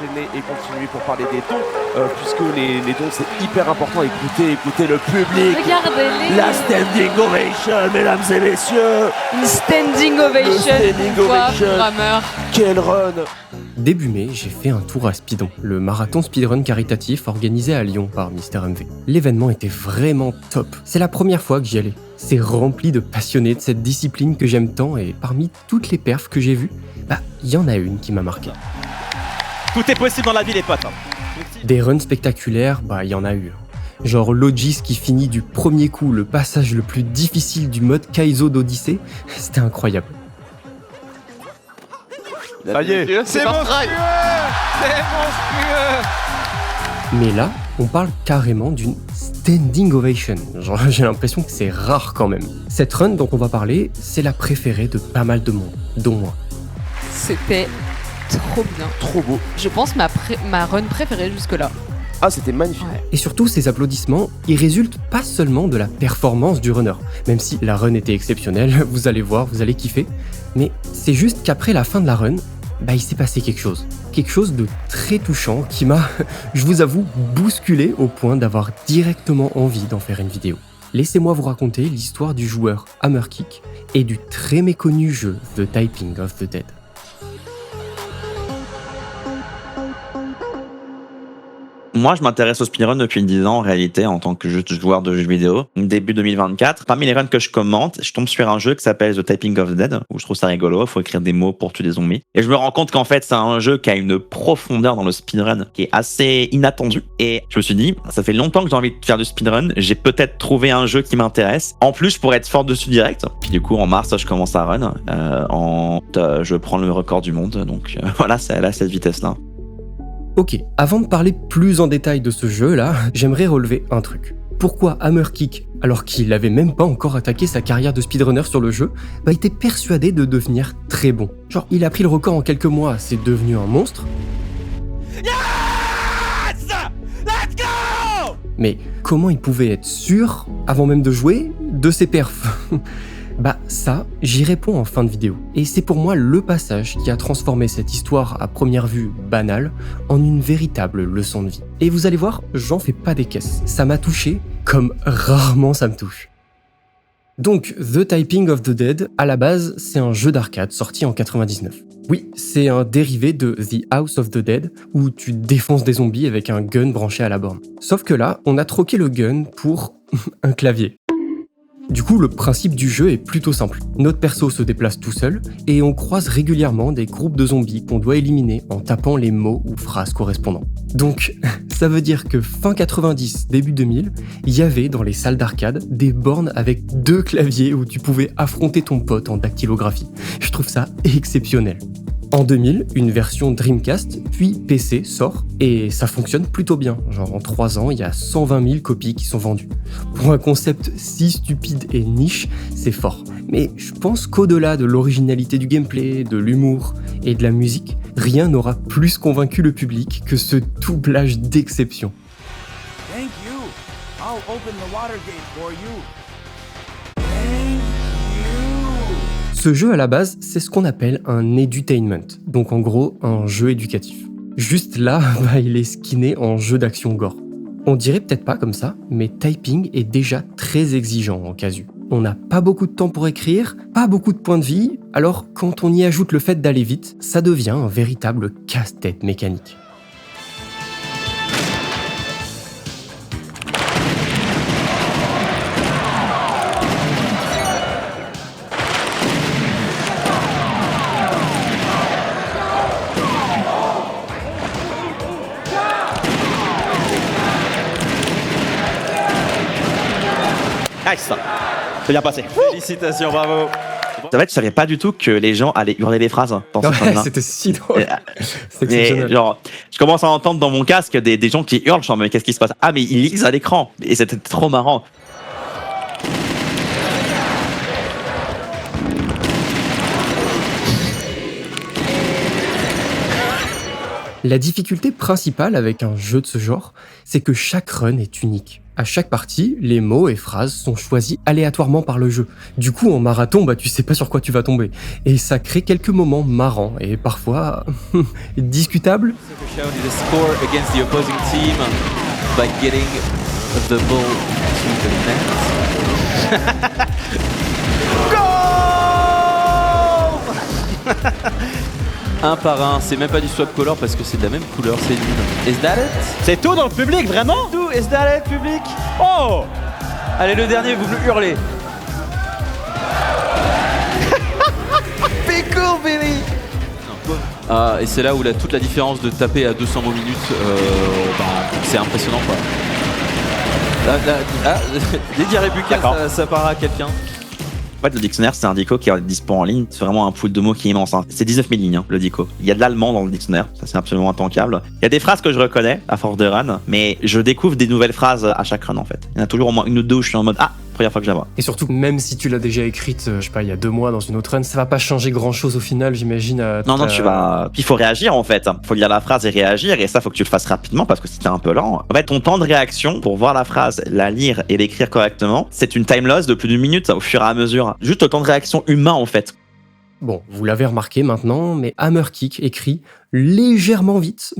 enchaîner et continuer pour parler des dons, puisque les dons c'est hyper important. Écoutez le public. Regardez-les. La standing ovation, mesdames et messieurs. Une standing ovation. Standing ovation. Programmeur. Quel run. Début mai, j'ai fait un tour à Speedon, le marathon speedrun caritatif organisé à Lyon par Mister MV. L'événement était vraiment top. C'est la première fois que j'y allais. C'est rempli de passionnés de cette discipline que j'aime tant et parmi toutes les perfs que j'ai vues, il y en a une qui m'a marqué. Tout est possible dans la vie les potes. Des runs spectaculaires, il y en a eu. Genre Logis qui finit du premier coup le passage le plus difficile du mode Kaizo d'Odyssée, c'était incroyable. Ça y est, c'est monstrueux. C'est monstrueux. Mais là, on parle carrément d'une standing ovation. Genre, j'ai l'impression que c'est rare quand même. Cette run dont on va parler, c'est la préférée de pas mal de monde, dont moi. C'était trop bien. trop beau. Je pense ma run préférée jusque-là. Ah, c'était magnifique. Ouais. Et surtout, ces applaudissements, ils résultent pas seulement de la performance du runner, même si la run était exceptionnelle, vous allez voir, vous allez kiffer, mais c'est juste qu'après la fin de la run, il s'est passé quelque chose de très touchant qui m'a, je vous avoue, bousculé au point d'avoir directement envie d'en faire une vidéo. Laissez-moi vous raconter l'histoire du joueur Hammerkick et du très méconnu jeu The Typing of the Dead. Moi, je m'intéresse au speedrun depuis 10 ans en réalité en tant que joueur de jeux vidéo. Début 2024. Parmi les runs que je commente, je tombe sur un jeu qui s'appelle The Typing of the Dead, où je trouve ça rigolo. Il faut écrire des mots pour tuer des zombies. Et je me rends compte qu'en fait, c'est un jeu qui a une profondeur dans le speedrun qui est assez inattendue. Et je me suis dit, ça fait longtemps que j'ai envie de faire du speedrun. J'ai peut-être trouvé un jeu qui m'intéresse. En plus, je pourrais être fort dessus direct. Puis du coup, en mars, je commence à run. Je prends le record du monde. Donc voilà, c'est à cette vitesse-là. Ok, avant de parler plus en détail de ce jeu-là, j'aimerais relever un truc. Pourquoi Hammerkick, alors qu'il n'avait même pas encore attaqué sa carrière de speedrunner sur le jeu, était persuadé de devenir très bon. Genre, il a pris le record en quelques mois, c'est devenu un monstre. Yes! Let's go! Mais comment il pouvait être sûr, avant même de jouer, de ses perfs? Ça, j'y réponds en fin de vidéo. Et c'est pour moi le passage qui a transformé cette histoire à première vue banale en une véritable leçon de vie. Et vous allez voir, j'en fais pas des caisses. Ça m'a touché comme rarement ça me touche. Donc, The Typing of the Dead, à la base, c'est un jeu d'arcade sorti en 99. Oui, c'est un dérivé de The House of the Dead, où tu défonces des zombies avec un gun branché à la borne. Sauf que là, on a troqué le gun pour un clavier. Du coup, le principe du jeu est plutôt simple. Notre perso se déplace tout seul et on croise régulièrement des groupes de zombies qu'on doit éliminer en tapant les mots ou phrases correspondants. Donc, ça veut dire que fin 90, début 2000, il y avait dans les salles d'arcade des bornes avec 2 claviers où tu pouvais affronter ton pote en dactylographie. Je trouve ça exceptionnel. En 2000, une version Dreamcast, puis PC sort, et ça fonctionne plutôt bien. Genre en 3 ans, il y a 120 000 copies qui sont vendues. Pour un concept si stupide et niche, c'est fort. Mais je pense qu'au-delà de l'originalité du gameplay, de l'humour et de la musique, rien n'aura plus convaincu le public que ce doublage d'exception. Thank you. I'll open the water gate for you. Ce jeu à la base, c'est ce qu'on appelle un edutainment, donc en gros un jeu éducatif. Juste là, il est skinné en jeu d'action gore. On dirait peut-être pas comme ça, mais Typing est déjà très exigeant en casu. On n'a pas beaucoup de temps pour écrire, pas beaucoup de points de vie, alors quand on y ajoute le fait d'aller vite, ça devient un véritable casse-tête mécanique. Nice. C'est bien passé. Félicitations, bravo. En fait, je savais pas du tout que les gens allaient hurler des phrases dans ce film-là. C'était si drôle. C'est Mais exceptionnel. genre, je commence à entendre dans mon casque des gens qui hurlent, genre mais qu'est-ce qui se passe? Ah mais ils lisent à l'écran. Et c'était trop marrant. La difficulté principale avec un jeu de ce genre, c'est que chaque run est unique. À chaque partie, les mots et phrases sont choisis aléatoirement par le jeu. Du coup, en marathon, tu sais pas sur quoi tu vas tomber. Et ça crée quelques moments marrants et parfois discutables. Shown the score against the opposing team by getting the ball to the net. Un par un, c'est même pas du swap color parce que c'est de la même couleur, c'est nul. Is that it? C'est tout dans le public, vraiment? Tout, is that it, public? Oh! Allez, le dernier, vous me hurlez. Be cool, Billy! Ah, et c'est là où toute la différence de taper à 200 mots minutes, c'est impressionnant quoi. Les diarrhées buccales, ça part à quelqu'un. En fait, le dictionnaire, c'est un dico qui est dispo en ligne. C'est vraiment un pool de mots qui est immense. C'est 19 000 lignes, le dico. Il y a de l'allemand dans le dictionnaire. Ça, c'est absolument intankable. Il y a des phrases que je reconnais à force de run, mais je découvre des nouvelles phrases à chaque run, en fait. Il y en a toujours au moins une ou deux où je suis en mode première fois que je la vois. Et surtout, même si tu l'as déjà écrite, je sais pas, il y a 2 mois dans une autre run, ça va pas changer grand chose au final, j'imagine. Non, tu vas. Puis il faut réagir en fait. Il faut lire la phrase et réagir, et ça, faut que tu le fasses rapidement parce que si t'es un peu lent. En fait, ton temps de réaction pour voir la phrase, la lire et l'écrire correctement, c'est une time loss de plus d'une minute au fur et à mesure. Juste le temps de réaction humain en fait. Bon, vous l'avez remarqué maintenant, mais Hammerkick écrit légèrement vite.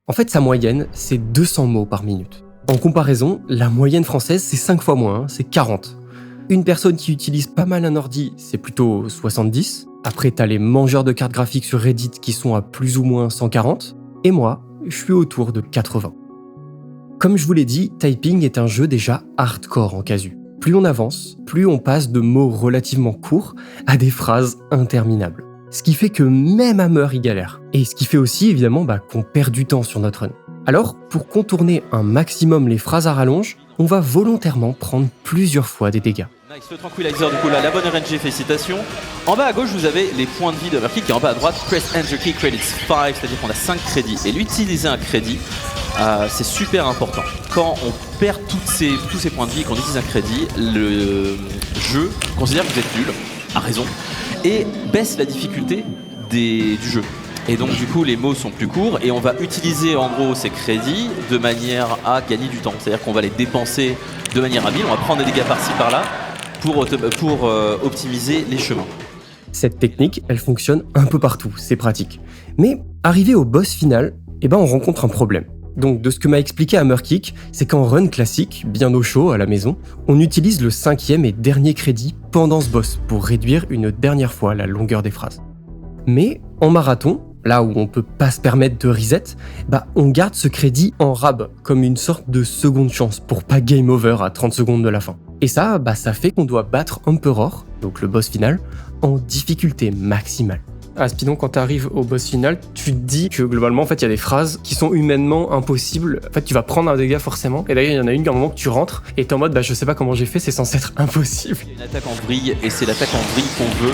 En fait, sa moyenne, c'est 200 mots par minute. En comparaison, la moyenne française, c'est 5 fois moins, c'est 40. Une personne qui utilise pas mal un ordi, c'est plutôt 70. Après, t'as les mangeurs de cartes graphiques sur Reddit qui sont à plus ou moins 140. Et moi, je suis autour de 80. Comme je vous l'ai dit, Typing est un jeu déjà hardcore en casu. Plus on avance, plus on passe de mots relativement courts à des phrases interminables. Ce qui fait que même Hammer y galère. Et ce qui fait aussi évidemment qu'on perd du temps sur notre run. Alors, pour contourner un maximum les phrases à rallonge, on va volontairement prendre plusieurs fois des dégâts. Nice, le tranquilizer du coup là, la bonne RNG, félicitations. En bas à gauche, vous avez les points de vie de Hammerkick et en bas à droite, Press Enter Key Credits 5, c'est-à-dire qu'on a 5 crédits. Et l'utiliser un crédit, c'est super important. Quand on perd tous ces points de vie et qu'on utilise un crédit, le jeu considère que vous êtes nul, à raison, et baisse la difficulté du jeu. Et donc du coup les mots sont plus courts et on va utiliser en gros ces crédits de manière à gagner du temps. C'est-à-dire qu'on va les dépenser de manière habile, on va prendre des dégâts par-ci par-là pour optimiser les chemins. Cette technique, elle fonctionne un peu partout, c'est pratique. Mais arrivé au boss final, on rencontre un problème. Donc de ce que m'a expliqué Hammerkick, c'est qu'en run classique, bien au chaud à la maison, on utilise le 5e et dernier crédit pendant ce boss pour réduire une dernière fois la longueur des phrases. Mais en marathon, là où on peut pas se permettre de reset, on garde ce crédit en rab, comme une sorte de seconde chance pour pas game over à 30 secondes de la fin. Et ça, ça fait qu'on doit battre Emperor, donc le boss final, en difficulté maximale. Aspidon, quand tu arrives au boss final, tu te dis que globalement, en fait, il y a des phrases qui sont humainement impossibles. En fait, tu vas prendre un dégât forcément. Et d'ailleurs, il y en a une à un moment que tu rentres et t'es en mode, je sais pas comment j'ai fait, c'est censé être impossible. Il y a une attaque en vrille et c'est l'attaque en vrille qu'on veut.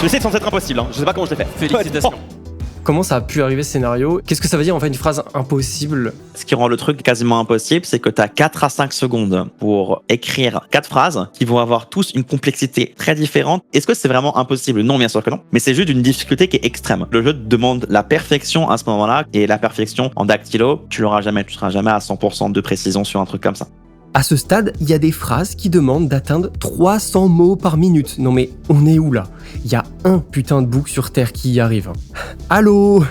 C'est censé être impossible, je sais pas comment je l'ai fait. Félicitations. Comment ça a pu arriver ce scénario? Qu'est-ce que ça veut dire en fait une phrase impossible? Ce qui rend le truc quasiment impossible, c'est que tu as 4 à 5 secondes pour écrire 4 phrases qui vont avoir tous une complexité très différente. Est-ce que c'est vraiment impossible? Non, bien sûr que non. Mais c'est juste une difficulté qui est extrême. Le jeu te demande la perfection à ce moment-là, et la perfection en dactylo, tu l'auras jamais. Tu seras jamais à 100% de précision sur un truc comme ça. À ce stade, il y a des phrases qui demandent d'atteindre 300 mots par minute. Non mais on est où là? Il y a un putain de bouc sur Terre qui y arrive. Allô?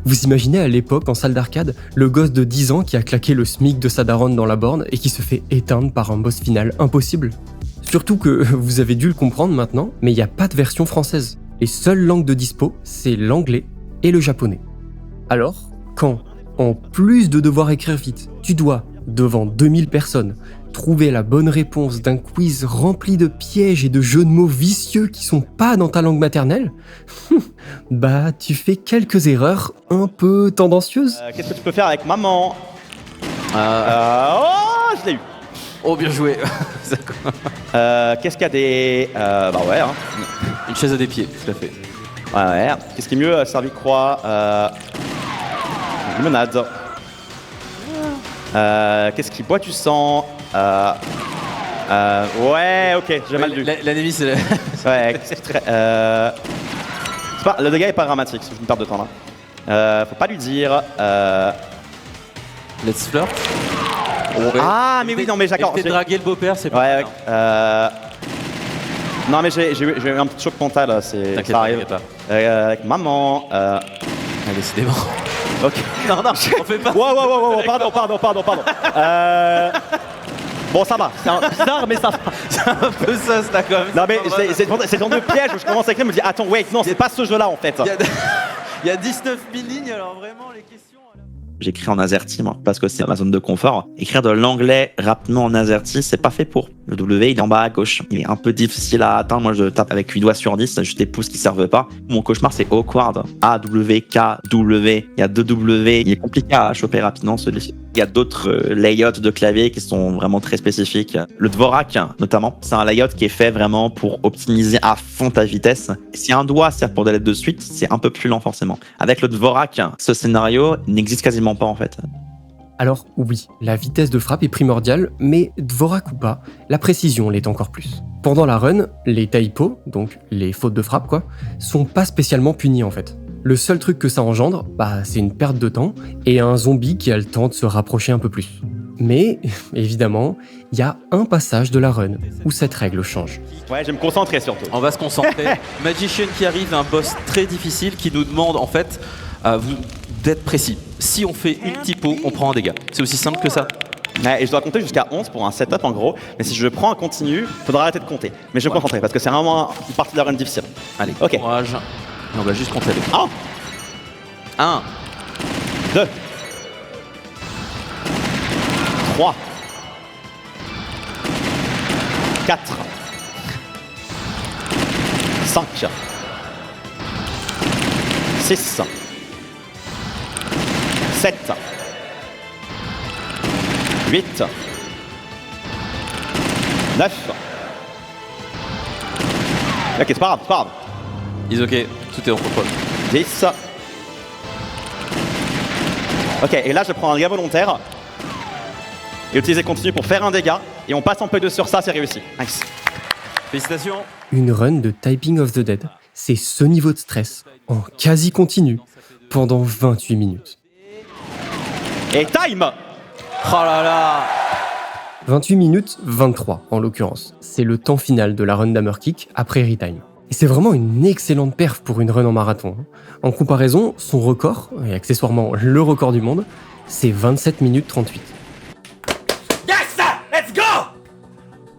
Vous imaginez à l'époque, en salle d'arcade, le gosse de 10 ans qui a claqué le SMIC de sa daronne dans la borne et qui se fait éteindre par un boss final impossible? Surtout que, vous avez dû le comprendre maintenant, mais il n'y a pas de version française. Les seules langues de dispo, c'est l'anglais et le japonais. Alors, quand, en plus de devoir écrire vite, tu dois, devant 2000 personnes, trouver la bonne réponse d'un quiz rempli de pièges et de jeux de mots vicieux qui sont pas dans ta langue maternelle, tu fais quelques erreurs un peu tendancieuses. Qu'est-ce que tu peux faire avec maman? Oh, je l'ai eu. Oh, bien joué. Qu'est-ce qu'il y a des... ouais. Une chaise à des pieds, tout à fait. Ouais. Qu'est-ce qui est mieux? Servi croix. Limonade. Qu'est-ce qui boit du sang? Ouais, ok, j'ai mal vu. L'anémie, c'est... Ouais, qu'est-ce qui le dégât est pas dramatique, c'est une perte de temps là. Faut pas lui dire. Let's flirt. Ah, mais oui, non, mais d'accord. T'es dragué le beau-père, c'est pas Ouais, non, mais j'ai eu un petit choc mental, T'inquiète ça arrive. pas. Avec maman. Ah, décidément. Ok. Non, on fait pas. Wow, pardon. Bon, ça va, c'est bizarre, mais ça va. C'est un peu ça, c'est quand même. Non, mais c'est le genre de piège où je commence à écrire, je me dis, attends, wait, non, c'est pas ce jeu-là en fait. Il y a 19 000 lignes, alors vraiment, les questions. J'écris en AZERTY, moi, parce que c'est ma zone de confort. Écrire de l'anglais rapidement en AZERTY, c'est pas fait pour. Le W, il est en bas à gauche. Il est un peu difficile à atteindre. Moi, je tape avec 8 doigts sur 10, c'est juste des pouces qui servent pas. Mon cauchemar, c'est awkward. A, W, K, W. Il y a 2 W. Il est compliqué à choper rapidement, celui-ci. Il y a d'autres layouts de clavier qui sont vraiment très spécifiques. Le Dvorak, notamment, c'est un layout qui est fait vraiment pour optimiser à fond ta vitesse. Si un doigt sert pour des lettres de suite, c'est un peu plus lent forcément. Avec le Dvorak, ce scénario n'existe quasiment pas en fait. Alors oui, la vitesse de frappe est primordiale, mais Dvorak ou pas, la précision l'est encore plus. Pendant la run, les typos, donc les fautes de frappe quoi, sont pas spécialement punis en fait. Le seul truc que ça engendre, c'est une perte de temps et un zombie qui a le temps de se rapprocher un peu plus. Mais, évidemment, il y a un passage de la run où cette règle change. Ouais, je vais me concentrer surtout. On va se concentrer. Magician qui arrive, un boss très difficile qui nous demande en fait d'être précis. Si on fait une typo, on prend un dégât. C'est aussi simple que ça. Ouais, et je dois compter jusqu'à 11 pour un setup en gros, mais si je prends un continu, faudra arrêter de compter. Mais je vais me concentrer parce que c'est vraiment une partie de la run difficile. Allez, ok. Courage. Et on va juste compter avec 1, 2, 3, 4, 5, 6, 7, 8, 9. Ok, c'est pas grave. Is ok, tout est en contrôle. 10. Ok, et là je prends un dégât volontaire et utiliser continu pour faire un dégât et on passe en P2 sur ça, c'est réussi. Nice. Félicitations. Une run de Typing of the Dead, c'est ce niveau de stress, en quasi continu, pendant 28 minutes. Et time. Oh là là. 28 minutes 23 en l'occurrence. C'est le temps final de la run d'Hammerkick après Retime. Et c'est vraiment une excellente perf pour une run en marathon. En comparaison, son record, et accessoirement le record du monde, c'est 27 minutes 38. Yes! Let's go!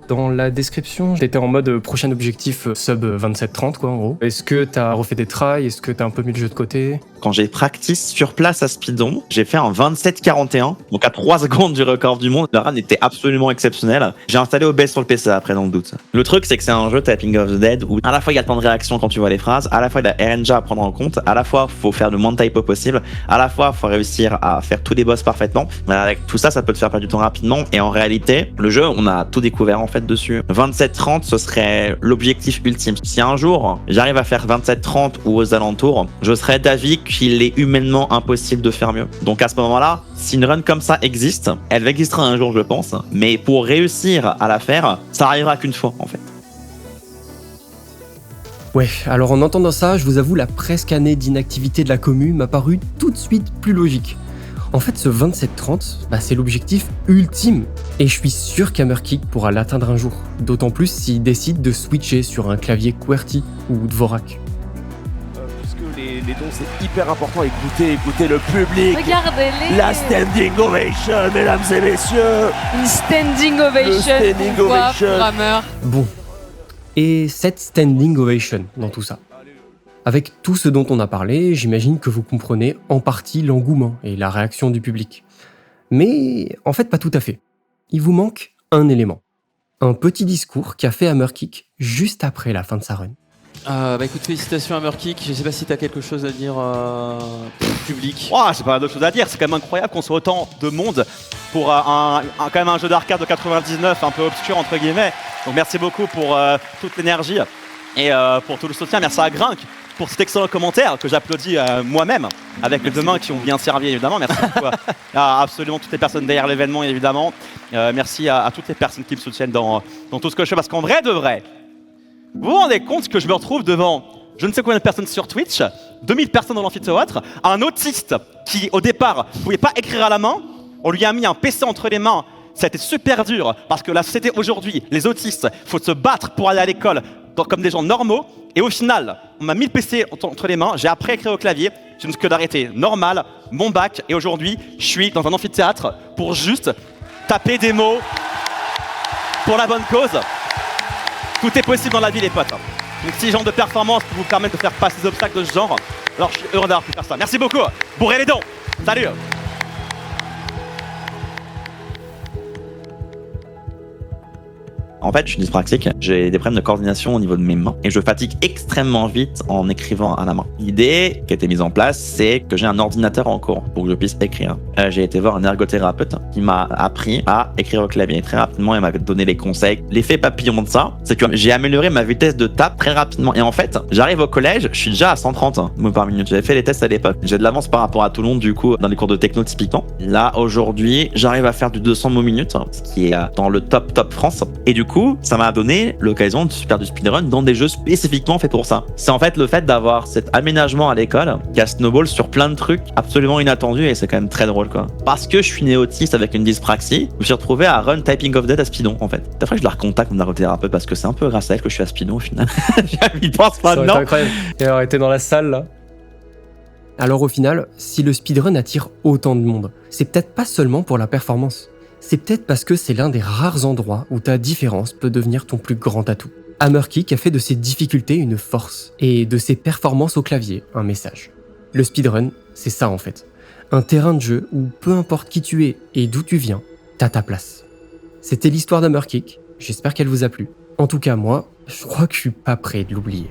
Dans la description, j'étais en mode prochain objectif sub 27-30 quoi en gros. Est-ce que t'as refait des tries? Est-ce que t'as un peu mis le jeu de côté? Quand j'ai practice sur place à Speedon, j'ai fait un 27-41, donc à 3 secondes du record du monde. La run était absolument exceptionnelle. J'ai installé OBS sur le PC après, dans le doute. Le truc, c'est que c'est un jeu Typing of the Dead où à la fois il y a le temps de réaction quand tu vois les phrases, à la fois il y a la RNG à prendre en compte, à la fois faut faire le moins de typo possible, à la fois faut réussir à faire tous les boss parfaitement. Mais avec tout ça, ça peut te faire perdre du temps rapidement. Et en réalité, le jeu, on a tout découvert en fait dessus. 27-30, ce serait l'objectif ultime. Si un jour j'arrive à faire 27-30 ou aux alentours, je serais d'avis qu'il est humainement impossible de faire mieux. Donc à ce moment-là, si une run comme ça existe, elle existera un jour je pense, mais pour réussir à la faire, ça arrivera qu'une fois en fait. Ouais, alors en entendant ça, je vous avoue, la presque année d'inactivité de la commu m'a paru tout de suite plus logique. En fait, ce 27-30, c'est l'objectif ultime. Et je suis sûr qu'Hammerkick pourra l'atteindre un jour. D'autant plus s'il décide de switcher sur un clavier QWERTY ou Dvorak. Puisque les dons, c'est hyper important. Écoutez le public. Regardez-les. La standing ovation, mesdames et messieurs. Une standing ovation. Le standing pour quoi, ovation. pour Hammer. Bon. Et cette standing ovation dans tout ça. Avec tout ce dont on a parlé, j'imagine que vous comprenez en partie l'engouement et la réaction du public. Mais en fait, pas tout à fait. Il vous manque un élément. Un petit discours qu'a fait Hammerkick juste après la fin de sa run. Écoute, félicitations à Hammerkick. Je sais pas si t'as quelque chose à dire public. Oh, j'ai pas d'autre chose à dire, c'est quand même incroyable qu'on soit autant de monde pour quand même un jeu d'arcade de 99 un peu obscur entre guillemets. Donc merci beaucoup pour toute l'énergie et pour tout le soutien. Merci à Grinck pour cet excellent commentaire que j'applaudis moi-même avec les deux mains qui ont bien servi évidemment. Merci beaucoup à absolument toutes les personnes derrière l'événement évidemment. Merci à toutes les personnes qui me soutiennent dans tout ce que je fais parce qu'en vrai de vrai, vous vous rendez compte que je me retrouve devant je ne sais combien de personnes sur Twitch, 2000 personnes dans l'amphithéâtre, un autiste qui au départ ne pouvait pas écrire à la main, On lui a mis un PC entre les mains. Ça a été super dur parce que la société aujourd'hui, les autistes, faut se battre pour aller à l'école comme des gens normaux. Et au final, on m'a mis le PC entre les mains, j'ai appris à écrire au clavier, je ne fais que d'arrêter normal, mon bac, et aujourd'hui, je suis dans un amphithéâtre pour juste taper des mots pour la bonne cause. Tout est possible dans la vie, les potes. Donc si ce genre de performance peut vous permettre de faire passer des obstacles de ce genre, alors je suis heureux d'avoir pu faire ça. Merci beaucoup. Bourrez les dons. Salut. En fait, je suis dyspraxique, j'ai des problèmes de coordination au niveau de mes mains et je fatigue extrêmement vite en écrivant à la main. L'idée qui a été mise en place, c'est que j'ai un ordinateur en cours pour que je puisse écrire. J'ai été voir un ergothérapeute qui m'a appris à écrire au clavier très rapidement et m'a donné les conseils. L'effet papillon de ça, c'est que j'ai amélioré ma vitesse de tape très rapidement. Et en fait, j'arrive au collège, je suis déjà à 130 mots par minute. J'avais fait les tests à l'époque. J'ai de l'avance par rapport à tout le monde, du coup, dans les cours de techno typiquement. Là, aujourd'hui, j'arrive à faire du 200 mots minute, ce qui est dans le top France. Et du coup, ça m'a donné l'occasion de faire du speedrun dans des jeux spécifiquement faits pour ça. C'est en fait le fait d'avoir cet aménagement à l'école qui a snowball sur plein de trucs absolument inattendus et c'est quand même très drôle quoi. Parce que je suis né autiste avec une dyspraxie, je me suis retrouvé à run Typing of Dead à Speedon en fait. D'après je la recontacte mon ergothérapeute parce que c'est un peu grâce à elle que je suis à Speedon au final. Il pense Ça aurait été maintenant. incroyable. Et alors, été dans la salle là. Alors au final, si le speedrun attire autant de monde, c'est peut-être pas seulement pour la performance. C'est peut-être parce que c'est l'un des rares endroits où ta différence peut devenir ton plus grand atout. Hammerkick a fait de ses difficultés une force, et de ses performances au clavier un message. Le speedrun, c'est ça en fait. Un terrain de jeu où peu importe qui tu es et d'où tu viens, t'as ta place. C'était l'histoire d'Hammerkick, j'espère qu'elle vous a plu. En tout cas moi, je crois que je suis pas prêt de l'oublier.